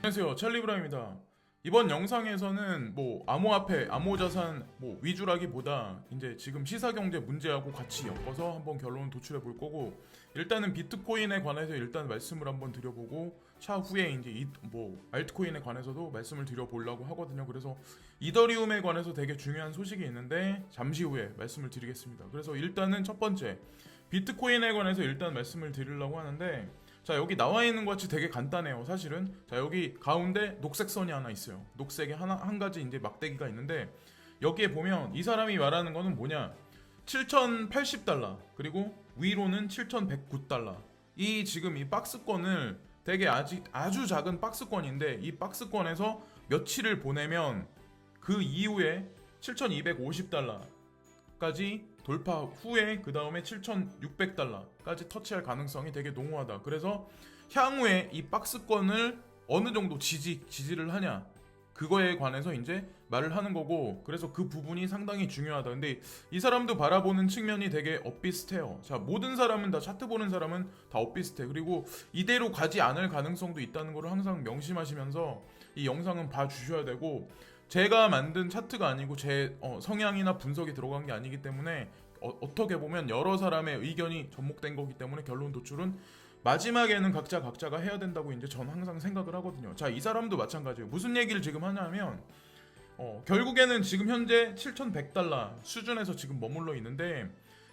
안녕하세요, 찰리브라입니다. 이번 영상에서는 암호화폐, 암호자산 위주라기보다 이제 지금 시사경제 문제하고 같이 엮어서 한번 결론을 도출해 볼 거고, 일단은 비트코인에 관해서 일단 말씀을 한번 드려보고 차후에 이제 알트코인에 관해서도 말씀을 드려보려고 하거든요. 그래서 이더리움에 관해서 되게 중요한 소식이 있는데 잠시 후에 말씀을 드리겠습니다. 그래서 일단은 첫 번째 비트코인에 관해서 일단 말씀을 드리려고 하는데, 자, 여기 나와 있는 것 같이 되게 간단해요, 사실은. 자, 여기 가운데 녹색 선이 하나 있어요. 녹색에 한 가지 이제 막대기가 있는데, 여기에 보면 이 사람이 말하는 거는 뭐냐? 7,080달러, 그리고 위로는 7,109달러. 지금 이 박스권을 되게 아주 작은 박스권인데, 이 박스권에서 며칠을 보내면 그 이후에 7,250달러까지 돌파 후에 그 다음에 7,600달러까지 터치할 가능성이 되게 농후하다. 그래서 향후에 이 박스권을 어느 정도 지지를 하냐, 그거에 관해서 이제 말을 하는 거고, 그래서 그 부분이 상당히 중요하다. 근데 이 사람도 바라보는 측면이 되게 엇비슷해요. 자, 모든 사람은 다 차트 보는 사람은 다 엇비슷해. 그리고 이대로 가지 않을 가능성도 있다는 걸 항상 명심하시면서 이 영상은 봐주셔야 되고, 제가 만든 차트가 아니고 제 성향이나 분석이 들어간 게 아니기 때문에 어떻게 보면 여러 사람의 의견이 접목된 거기 때문에 결론 도출은 마지막에는 각자가 해야 된다고 이제 전 항상 생각을 하거든요. 자, 이 사람도 마찬가지예요. 무슨 얘기를 지금 하냐면 결국에는 지금 현재 7,100달러 수준에서 지금 머물러 있는데,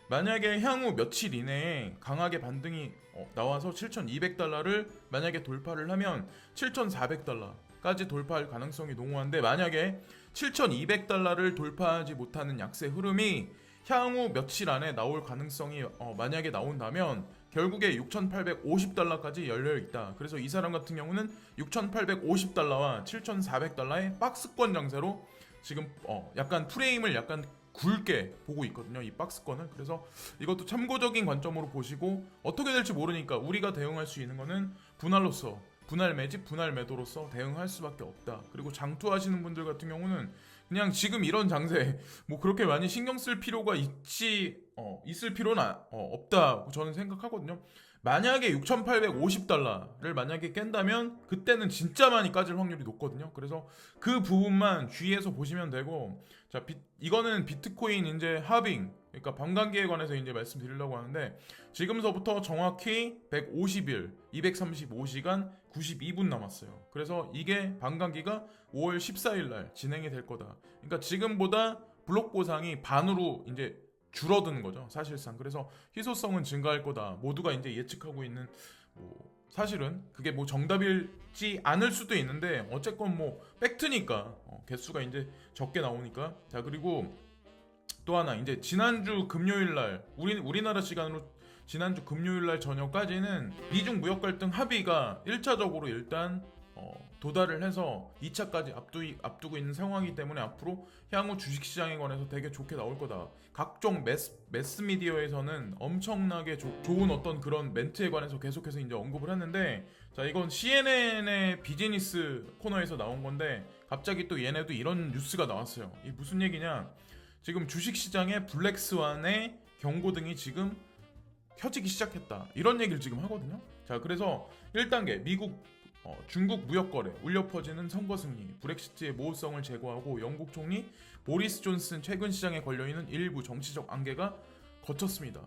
만약에 향후 며칠 이내에 강하게 반등이 나와서 7,200달러를 만약에 돌파를 하면 7,400달러까지 돌파할 가능성이 농후한데, 만약에 7,200달러를 돌파하지 못하는 약세 흐름이 향후 며칠 안에 나올 가능성이 만약에 나온다면 결국에 6,850달러까지 열려 있다. 그래서 이 사람 같은 경우는 6,850달러와 7,400달러의 박스권 장세로 지금 약간 프레임을 약간 굵게 보고 있거든요, 이 박스권을. 그래서 이것도 참고적인 관점으로 보시고, 어떻게 될지 모르니까 우리가 대응할 수 있는 거는 분할로서, 분할 매집, 분할 매도로서 대응할 수밖에 없다. 그리고 장투하시는 분들 같은 경우는 그냥 지금 이런 장세 그렇게 많이 신경 쓸 필요가 있을 필요는 없다고 저는 생각하거든요. 만약에 6,850달러를 만약에 깬다면 그때는 진짜 많이 까질 확률이 높거든요. 그래서 그 부분만 주의해서 보시면 되고, 자, 이거는 비트코인 이제 하빙, 그러니까 반감기에 관해서 이제 말씀드리려고 하는데, 지금서부터 정확히 150일, 235시간 92분 남았어요. 그래서 이게 반감기가 5월 14일 날 진행이 될 거다. 그러니까 지금보다 블록 보상이 반으로 이제 줄어드는 거죠, 사실상. 그래서 희소성은 증가할 거다. 모두가 이제 예측하고 있는, 사실은 그게 정답일지 않을 수도 있는데, 어쨌건 팩트니까, 개수가 이제 적게 나오니까. 자, 그리고 또 하나, 이제 지난주 금요일 날, 우리나라 시간으로 지난주 금요일 날 저녁까지는 미중 무역 갈등 합의가 1차적으로 일단 도달을 해서 2차까지 앞두고 있는 상황이기 때문에 앞으로 향후 주식시장에 관해서 되게 좋게 나올 거다. 각종 매스미디어에서는 엄청나게 좋은 어떤 그런 멘트에 관해서 계속해서 이제 언급을 했는데, 자, 이건 CNN의 비즈니스 코너에서 나온 건데, 갑자기 또 얘네도 이런 뉴스가 나왔어요. 이 무슨 얘기냐? 지금 주식시장에 블랙스완의 경고등이 지금 켜지기 시작했다, 이런 얘기를 지금 하거든요. 자, 그래서 1단계 중국 무역거래, 울려 퍼지는 선거 승리, 브렉시트의 모호성을 제거하고 영국 총리 보리스 존슨 최근 시장에 걸려있는 일부 정치적 안개가 거쳤습니다.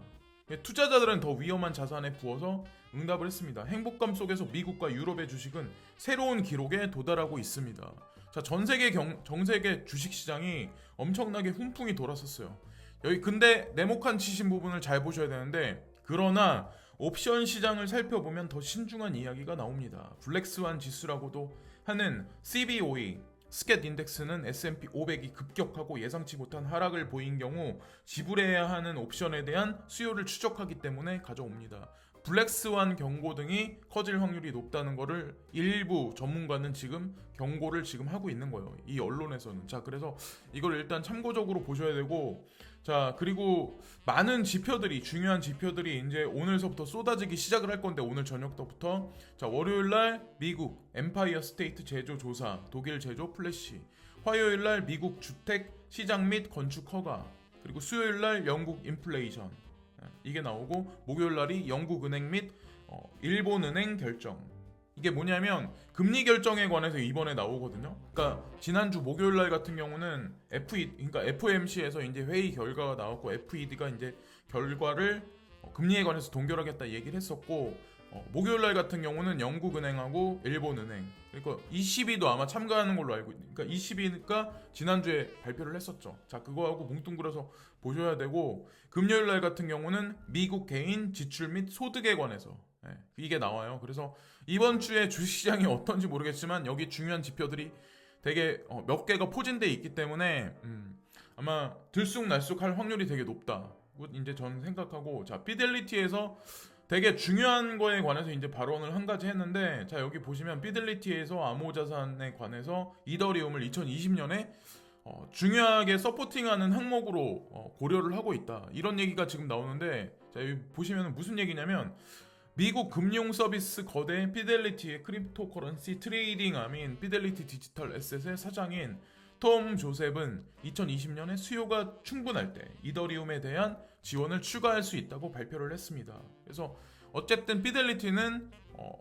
투자자들은 더 위험한 자산에 부어서 응답을 했습니다. 행복감 속에서 미국과 유럽의 주식은 새로운 기록에 도달하고 있습니다. 자, 전세계 주식시장이 엄청나게 훈풍이 돌았었어요. 여기 근데 네모칸 치신 부분을 잘 보셔야 되는데, 그러나 옵션 시장을 살펴보면 더 신중한 이야기가 나옵니다. 블랙스완 지수라고도 하는 CBOE 스캣 인덱스는 S&P 500이 급격하고 예상치 못한 하락을 보인 경우 지불해야 하는 옵션에 대한 수요를 추적하기 때문에 가져옵니다. 블랙스완 경고 등이 커질 확률이 높다는 것을 일부 전문가는 지금 경고를 지금 하고 있는 거예요, 이 언론에서는. 자, 그래서 이걸 일단 참고적으로 보셔야 되고, 자, 그리고 많은 지표들이, 중요한 지표들이 이제 오늘서부터 쏟아지기 시작을 할 건데, 오늘 저녁부터. 자, 월요일날 미국 엠파이어 스테이트 제조 조사, 독일 제조 플래시, 화요일날 미국 주택 시장 및 건축 허가, 그리고 수요일날 영국 인플레이션, 이게 나오고, 목요일날이 영국은행 및 일본은행 결정, 이게 뭐냐면 금리 결정에 관해서 이번에 나오거든요. 그러니까 지난주 목요일 날 같은 경우는 그러니까 FOMC에서 이제 회의 결과가 나왔고 FED가 이제 결과를 금리에 관해서 동결하겠다 얘기를 했었고, 목요일 날 같은 경우는 영국은행하고 일본은행, 그리고 ECB도 아마 참가하는 걸로 알고 있는. 그러니까 ECB가 지난주에 발표를 했었죠. 자, 그거하고 뭉뚱그려서 보셔야 되고, 금요일 날 같은 경우는 미국 개인 지출 및 소득에 관해서 이게 나와요. 그래서 이번 주에 주식시장이 어떤지 모르겠지만 여기 중요한 지표들이 되게 몇 개가 포진돼 있기 때문에 아마 들쑥날쑥할 확률이 되게 높다. 이제 저는 생각하고, 자, 피델리티에서 되게 중요한 거에 관해서 이제 발언을 한 가지 했는데, 자, 여기 보시면 피델리티에서 암호자산에 관해서 이더리움을 2020년에 중요하게 서포팅하는 항목으로 고려를 하고 있다, 이런 얘기가 지금 나오는데, 자, 여기 보시면 무슨 얘기냐면 미국 금융 서비스 거대 피델리티의 크립토커런시 트레이딩 암인 피델리티 디지털 에셋의 사장인 톰 조셉은 2020년에 수요가 충분할 때 이더리움에 대한 지원을 추가할 수 있다고 발표를 했습니다. 그래서 어쨌든 피델리티는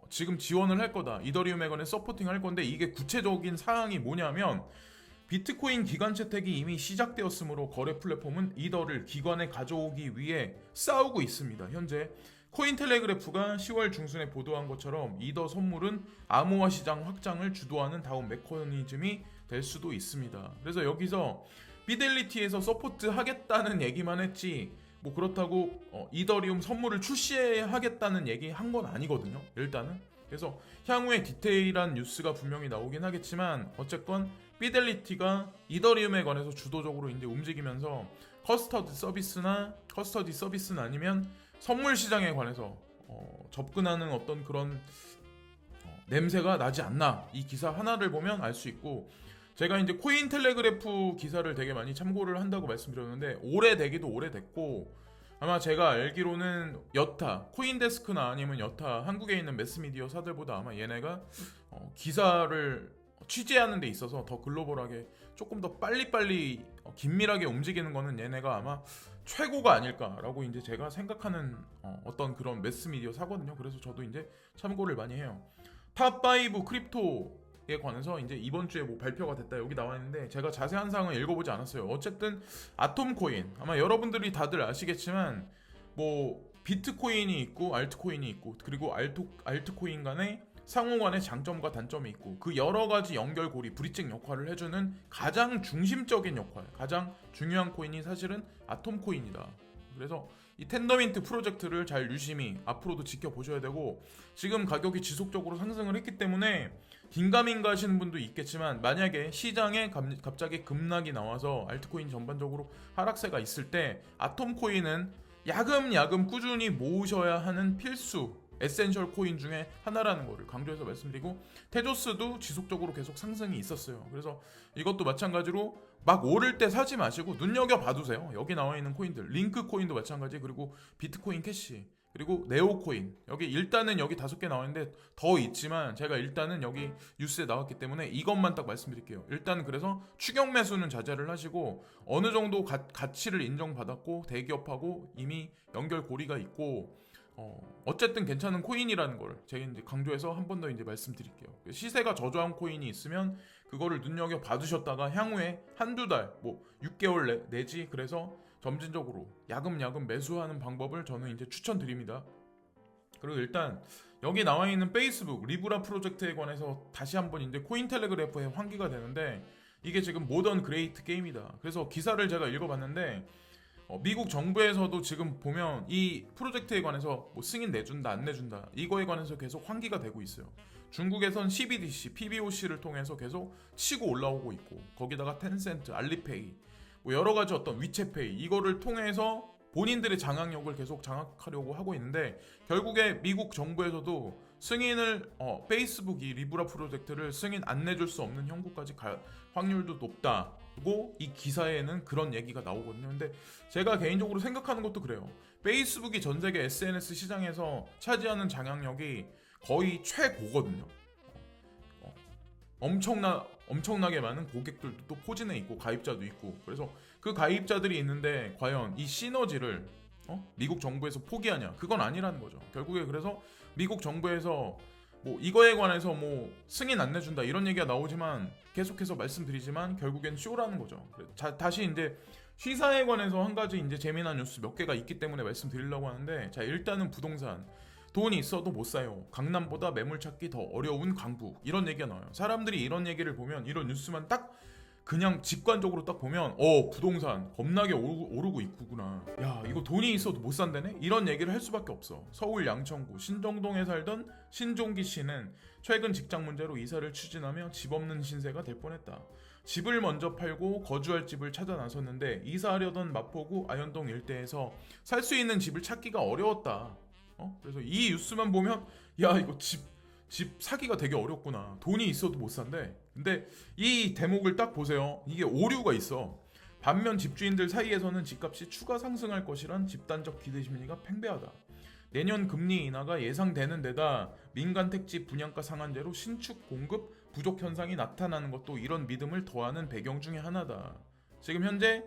지금 지원을 할 거다, 이더리움에 관해 서포팅 할 건데, 이게 구체적인 사항이 뭐냐면 비트코인 기관 채택이 이미 시작되었으므로 거래 플랫폼은 이더를 기관에 가져오기 위해 싸우고 있습니다. 현재 코인텔레그래프가 10월 중순에 보도한 것처럼 이더 선물은 암호화 시장 확장을 주도하는 다음 메커니즘이 될 수도 있습니다. 그래서 여기서 피델리티에서 서포트 하겠다는 얘기만 했지, 뭐 그렇다고 이더리움 선물을 출시하겠다는 얘기 한 건 아니거든요, 일단은. 그래서 향후에 디테일한 뉴스가 분명히 나오긴 하겠지만, 어쨌건 피델리티가 이더리움에 관해서 주도적으로 이제 움직이면서 커스터디 서비스는 아니면 선물 시장에 관해서 접근하는 어떤 그런 냄새가 나지 않나, 이 기사 하나를 보면 알 수 있고, 제가 이제 코인텔레그래프 기사를 되게 많이 참고를 한다고 말씀드렸는데, 오래되기도 오래됐고, 아마 제가 알기로는 여타 코인데스크나 아니면 여타 한국에 있는 매스미디어사들보다 아마 얘네가 기사를 취재하는 데 있어서 더 글로벌하게 조금 더 빨리빨리 긴밀하게 움직이는 거는 얘네가 아마 최고가 아닐까라고 이제 제가 생각하는 어떤 그런 매스미디어 사거든요. 그래서 저도 이제 참고를 많이 해요. 탑5 크립토에 관해서 이제 이번 주에 뭐 발표가 됐다, 여기 나와 있는데 제가 자세한 사항은 읽어보지 않았어요. 어쨌든 아톰코인, 아마 여러분들이 다들 아시겠지만 뭐 비트코인이 있고 알트코인이 있고, 그리고 알트코인 간에 상호 간의 장점과 단점이 있고, 그 여러 가지 연결고리 브릿징 역할을 해주는 가장 중심적인 역할, 가장 중요한 코인이 사실은 아톰코인이다. 그래서 이 텐더민트 프로젝트를 잘 유심히 앞으로도 지켜보셔야 되고, 지금 가격이 지속적으로 상승을 했기 때문에 긴가민가 하시는 분도 있겠지만, 만약에 시장에 갑자기 급락이 나와서 알트코인 전반적으로 하락세가 있을 때 아톰코인은 야금야금 꾸준히 모으셔야 하는 필수 에센셜 코인 중에 하나라는 거를 강조해서 말씀드리고, 테조스도 지속적으로 계속 상승이 있었어요. 그래서 이것도 마찬가지로 막 오를 때 사지 마시고 눈여겨봐두세요. 여기 나와 있는 코인들, 링크 코인도 마찬가지, 그리고 비트코인 캐시, 그리고 네오코인, 여기 일단은 여기 5개 나와 있는데 더 있지만 제가 일단은 여기 뉴스에 나왔기 때문에 이것만 딱 말씀드릴게요. 일단 그래서 추격 매수는 자제를 하시고, 어느 정도 가치를 인정받았고 대기업하고 이미 연결고리가 있고 어쨌든 괜찮은 코인이라는 걸 제가 이제 강조해서 한 번 더 이제 말씀드릴게요. 시세가 저조한 코인이 있으면 그거를 눈여겨 봐두셨다가 향후에 한두 달, 뭐 6개월 내지 그래서 점진적으로 야금야금 매수하는 방법을 저는 이제 추천드립니다. 그리고 일단 여기 나와 있는 페이스북 리브라 프로젝트에 관해서 다시 한번 이제 코인텔레그래프에 환기가 되는데, 이게 지금 모던 그레이트 게임이다. 그래서 기사를 제가 읽어봤는데 미국 정부에서도 지금 보면 이 프로젝트에 관해서 뭐 승인 내준다 안 내준다 이거에 관해서 계속 환기가 되고 있어요. 중국에선 CBDC, PBOC를 통해서 계속 치고 올라오고 있고, 거기다가 텐센트, 알리페이, 뭐 여러 가지 어떤 위챗페이, 이거를 통해서 본인들의 장악력을 계속 장악하려고 하고 있는데, 결국에 미국 정부에서도 승인을 페이스북이 리브라 프로젝트를 승인 안 내줄 수 없는 형국까지 갈 확률도 높다고 이 기사에는 그런 얘기가 나오거든요. 근데 제가 개인적으로 생각하는 것도 그래요. 페이스북이 전 세계 SNS 시장에서 차지하는 장악력이 거의 최고거든요. 엄청나게 많은 고객들도 또 포진해 있고 가입자도 있고, 그래서 그 가입자들이 있는데 과연 이 시너지를 미국 정부에서 포기하냐? 그건 아니라는 거죠. 결국에 그래서 미국 정부에서 뭐 이거에 관해서 뭐 승인 안 내준다 이런 얘기가 나오지만 계속해서 말씀드리지만 결국엔 쇼라는 거죠. 다시 이제 시사에 관해서 한 가지 이제 재미난 뉴스 몇 개가 있기 때문에 말씀드리려고 하는데, 자 일단은 부동산 돈이 있어도 못 사요. 강남보다 매물 찾기 더 어려운 강북, 이런 얘기가 나와요. 사람들이 이런 얘기를 보면, 이런 뉴스만 딱 그냥 직관적으로 딱 보면 부동산 겁나게 오르고 있구나, 야 이거 돈이 있어도 못 산다네, 이런 얘기를 할 수밖에 없어. 서울 양천구 신정동에 살던 신종기 씨는 최근 직장 문제로 이사를 추진하며 집 없는 신세가 될 뻔했다. 집을 먼저 팔고 거주할 집을 찾아 나섰는데 이사하려던 마포구 아현동 일대에서 살 수 있는 집을 찾기가 어려웠다. 그래서 이 뉴스만 보면 야 이거 집 사기가 되게 어렵구나, 돈이 있어도 못 산대. 근데 이 대목을 딱 보세요. 이게 오류가 있어. 반면 집주인들 사이에서는 집값이 추가 상승할 것이란 집단적 기대 심리가 팽배하다. 내년 금리 인하가 예상되는 데다 민간 택지 분양가 상한제로 신축 공급 부족 현상이 나타나는 것도 이런 믿음을 더하는 배경 중에 하나다. 지금 현재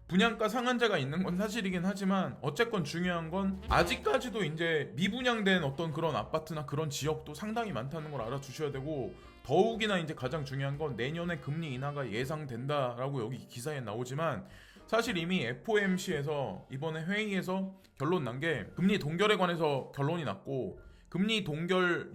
분양가 상한제가 있는 건 사실이긴 하지만 어쨌건 중요한 건 아직까지도 이제 미분양된 어떤 그런 아파트나 그런 지역도 상당히 많다는 걸 알아두셔야 되고, 더욱이나 이제 가장 중요한 건 내년에 금리 인하가 예상된다라고 여기 기사에 나오지만 사실 이미 FOMC에서 이번에 회의에서 결론 난 게 금리 동결에 관해서 결론이 났고, 금리 동결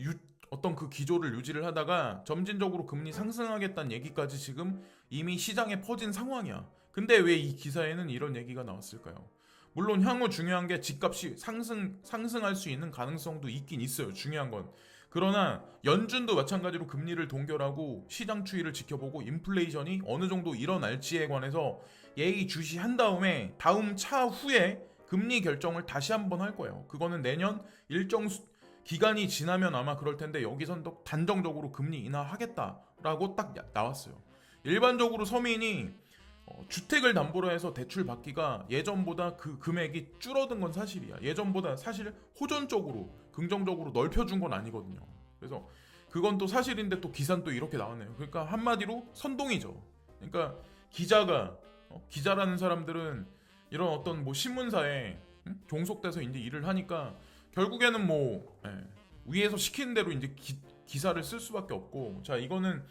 어떤 그 기조를 유지를 하다가 점진적으로 금리 상승하겠다는 얘기까지 지금 이미 시장에 퍼진 상황이야. 근데 왜 이 기사에는 이런 얘기가 나왔을까요? 물론 향후 중요한 게 집값이 상승할 수 있는 가능성도 있긴 있어요. 중요한 건. 그러나 연준도 마찬가지로 금리를 동결하고 시장 추이를 지켜보고 인플레이션이 어느 정도 일어날지에 관해서 예의주시한 다음에 다음 차후에 금리 결정을 다시 한번 할 거예요. 그거는 내년 일정 기간이 지나면 아마 그럴 텐데, 여기선 또 단정적으로 금리 인하하겠다라고 딱 나왔어요. 일반적으로 서민이 주택을 담보로 해서 대출 받기가 예전보다 그 금액이 줄어든 건 사실이야. 예전보다 사실 호전적으로 긍정적으로 넓혀준 건 아니거든요. 그래서 그건 또 사실인데 또 기사는 또 이렇게 나왔네요. 그러니까 한마디로 선동이죠. 그러니까 기자라는 사람들은 이런 어떤 뭐 신문사에 종속돼서 이제 일을 하니까 결국에는 위에서 시키는 대로 이제 기사를 쓸 수밖에 없고, 자 이거는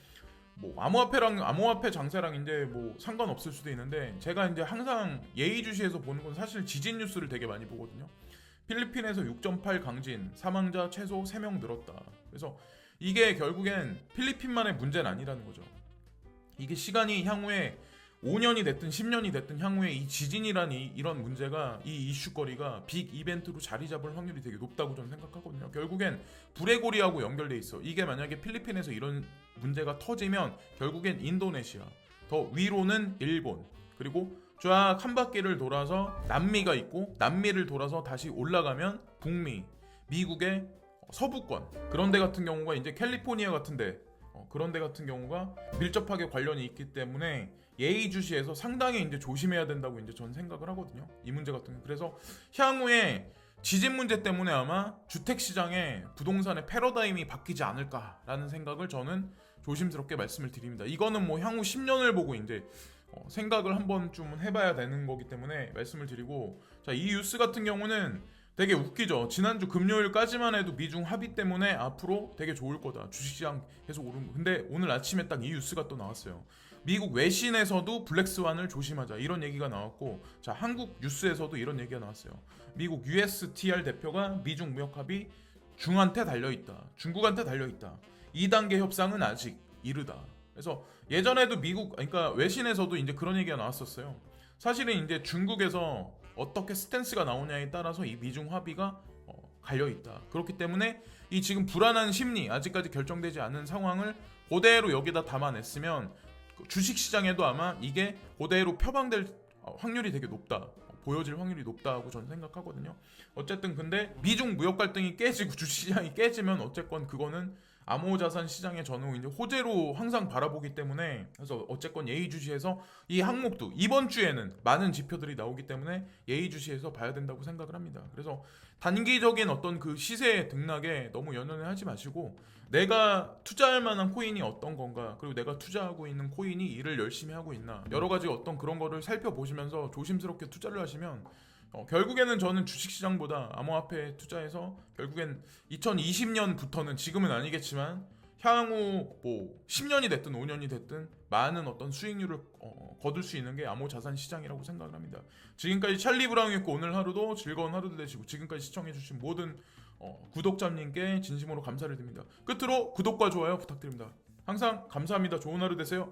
뭐 암호화폐 장세랑 이제 뭐 상관없을 수도 있는데, 제가 이제 항상 예의주시해서 보는 건 사실 지진 뉴스를 되게 많이 보거든요. 필리핀에서 6.8 강진, 사망자 최소 3명 늘었다. 그래서 이게 결국엔 필리핀만의 문제는 아니라는 거죠. 이게 시간이 향후에 5년이 됐든 10년이 됐든 향후에 이 지진이란 이런 문제가, 이 이슈거리가 빅 이벤트로 자리 잡을 확률이 되게 높다고 저는 생각하거든요. 결국엔 불의 고리하고 연결돼 있어. 이게 만약에 필리핀에서 이런 문제가 터지면 결국엔 인도네시아, 더 위로는 일본, 그리고 쫙 한 바퀴를 돌아서 남미가 있고, 남미를 돌아서 다시 올라가면 북미, 미국의 서부권, 그런 데 같은 경우가 이제 캘리포니아 같은 데, 그런 데 같은 경우가 밀접하게 관련이 있기 때문에 예의주시해서 상당히 이제 조심해야 된다고 이제 저는 생각을 하거든요. 이 문제 같은 거. 그래서 향후에 지진 문제 때문에 아마 주택 시장에 부동산의 패러다임이 바뀌지 않을까라는 생각을 저는 조심스럽게 말씀을 드립니다. 이거는 뭐 향후 10년을 보고 이제 생각을 한 번쯤은 해봐야 되는 거기 때문에 말씀을 드리고, 자, 이 뉴스 같은 경우는 되게 웃기죠. 지난주 금요일까지만 해도 미중 합의 때문에 앞으로 되게 좋을 거다, 주식시장 계속 오른 거. 근데 오늘 아침에 딱 이 뉴스가 또 나왔어요. 미국 외신에서도 블랙스완을 조심하자, 이런 얘기가 나왔고, 자 한국 뉴스에서도 이런 얘기가 나왔어요. 미국 USTR 대표가 미중 무역 합의 중한테 달려있다, 중국한테 달려있다, 2단계 협상은 아직 이르다. 그래서 예전에도 그러니까 외신에서도 이제 그런 얘기가 나왔었어요. 사실은 이제 중국에서 어떻게 스탠스가 나오냐에 따라서 이 미중 합의가 갈려있다. 그렇기 때문에 이 지금 불안한 심리, 아직까지 결정되지 않은 상황을 그대로 여기다 담아냈으면 주식시장에도 아마 이게 그대로 표방될 확률이 되게 높다, 보여질 확률이 높다고 저는 생각하거든요. 어쨌든 근데 미중 무역 갈등이 깨지고 주식시장이 깨지면 어쨌건 그거는 암호자산 시장의 저는 이제 호재로 항상 바라보기 때문에, 그래서 어쨌건 예의주시해서 이 항목도 이번 주에는 많은 지표들이 나오기 때문에 예의주시해서 봐야 된다고 생각을 합니다. 그래서 단기적인 어떤 그 시세 등락에 너무 연연하지 마시고, 내가 투자할 만한 코인이 어떤 건가, 그리고 내가 투자하고 있는 코인이 일을 열심히 하고 있나, 여러 가지 어떤 그런 거를 살펴보시면서 조심스럽게 투자를 하시면 결국에는 저는 주식시장보다 암호화폐에 투자해서 결국엔 2020년부터는 지금은 아니겠지만 향후 뭐 10년이 됐든 5년이 됐든 많은 어떤 수익률을 거둘 수 있는 게 암호 자산 시장이라고 생각을 합니다. 지금까지 찰리 브라운이었고 오늘 하루도 즐거운 하루 되시고 지금까지 시청해주신 모든 구독자님께 진심으로 감사를 드립니다. 끝으로 구독과 좋아요 부탁드립니다. 항상 감사합니다. 좋은 하루 되세요.